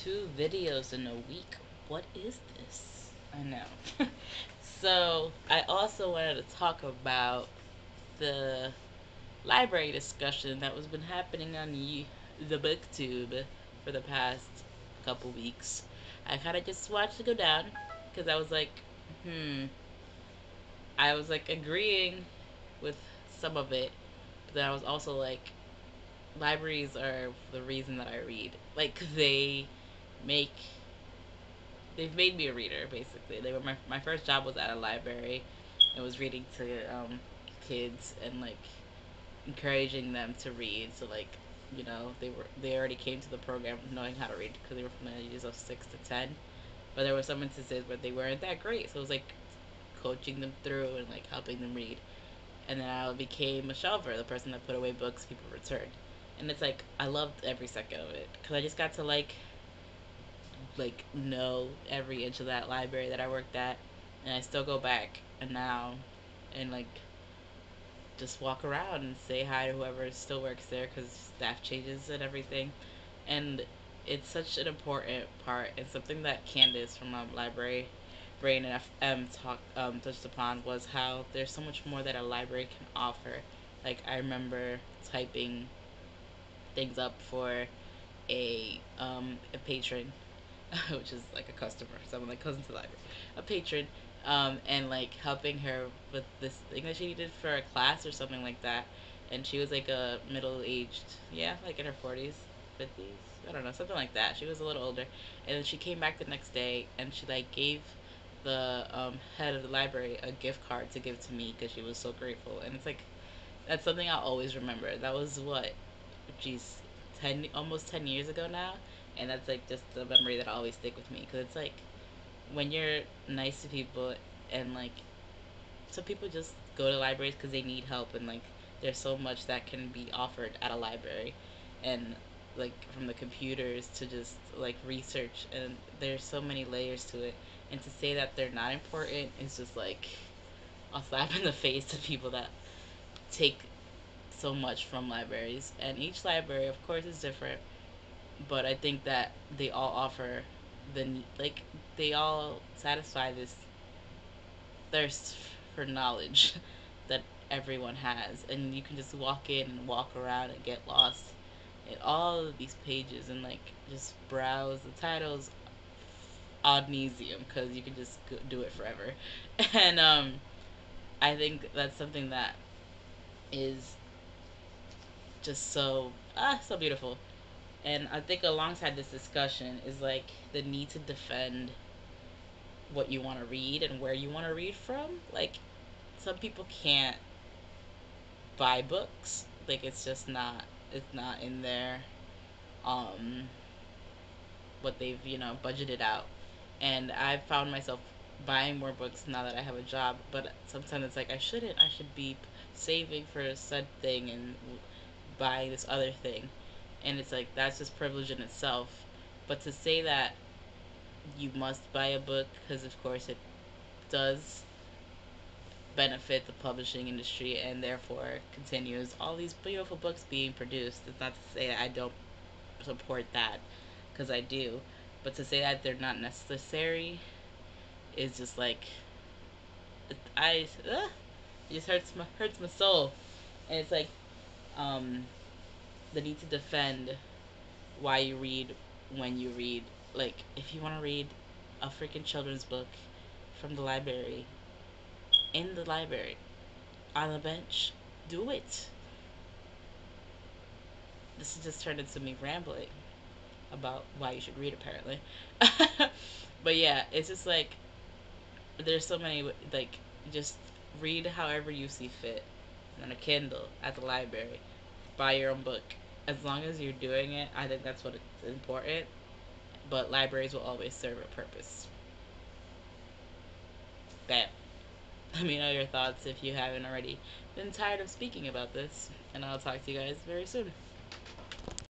2 videos in a week. What is this? I know. So, I also wanted to talk about the library discussion that was been happening on the booktube for the past couple weeks. I kind of just watched it go down because I was like, hmm. I was like agreeing with some of it, but then I was also like, libraries are the reason that I read. Like make they've made me a reader basically. They were my first job was at a library. It was reading to kids and like encouraging them to read. So like they already came to the program knowing how to read because they were from the ages of 6 to 10. But there were some instances where they weren't that great, so it was like coaching them through and like helping them read. And then I became a shelver, the person that put away books people returned. And it's like I loved every second of it because I just got to know every inch of that library that I worked at, and I still go back and now and like just walk around and say hi to whoever still works there because staff changes and everything. And it's such an important part and something that Candace from library brain and FM touched upon was how there's so much more that a library can offer. Like I remember typing things up for a patron, which is like a customer, someone that comes into the library, a patron, and like helping her with this thing that she needed for a class or something like that. And she was like a middle aged, yeah, like in her 40s, 50s, I don't know, something like that. She was a little older. And then she came back the next day and she like gave the head of the library a gift card to give to me because she was so grateful. And it's like, that's something I'll always remember. That was what, geez, 10, almost 10 years ago now. And that's like just a memory that will always stick with me because it's like when you're nice to people and like some people just go to libraries because they need help and like there's so much that can be offered at a library and like from the computers to just like research, and there's so many layers to it, and to say that they're not important is just like a slap in the face to people that take so much from libraries. And each library of course is different, but I think that they all offer like they all satisfy this thirst for knowledge that everyone has, and you can just walk in and walk around and get lost in all of these pages and like just browse the titles ad nauseum because you can just do it forever. And I think that's something that is just so beautiful. And I think alongside this discussion is like the need to defend what you want to read and where you want to read from. Like some people can't buy books. Like it's not in their um what they've budgeted out. And I've found myself buying more books now that I have a job, but sometimes it's like I shouldn't. I should be saving for said thing and buying this other thing. And it's like that's just privilege in itself. But to say that you must buy a book because of course it does benefit the publishing industry and therefore continues all these beautiful books being produced. It's not to say that I don't support that because I do, but to say that they're not necessary is just like it just hurts my soul. And it's like um, the need to defend why you read when you read. Like if you want to read a freaking children's book from the library in the library on the bench, do it. This has just turned into me rambling about why you should read, apparently. But yeah, it's just like there's so many like just read however you see fit on a Kindle at the library. Buy your own book. As long as you're doing it, I think that's what it's important. But libraries will always serve a purpose. Bam. Let me know your thoughts if you haven't already been tired of speaking about this, and I'll talk to you guys very soon.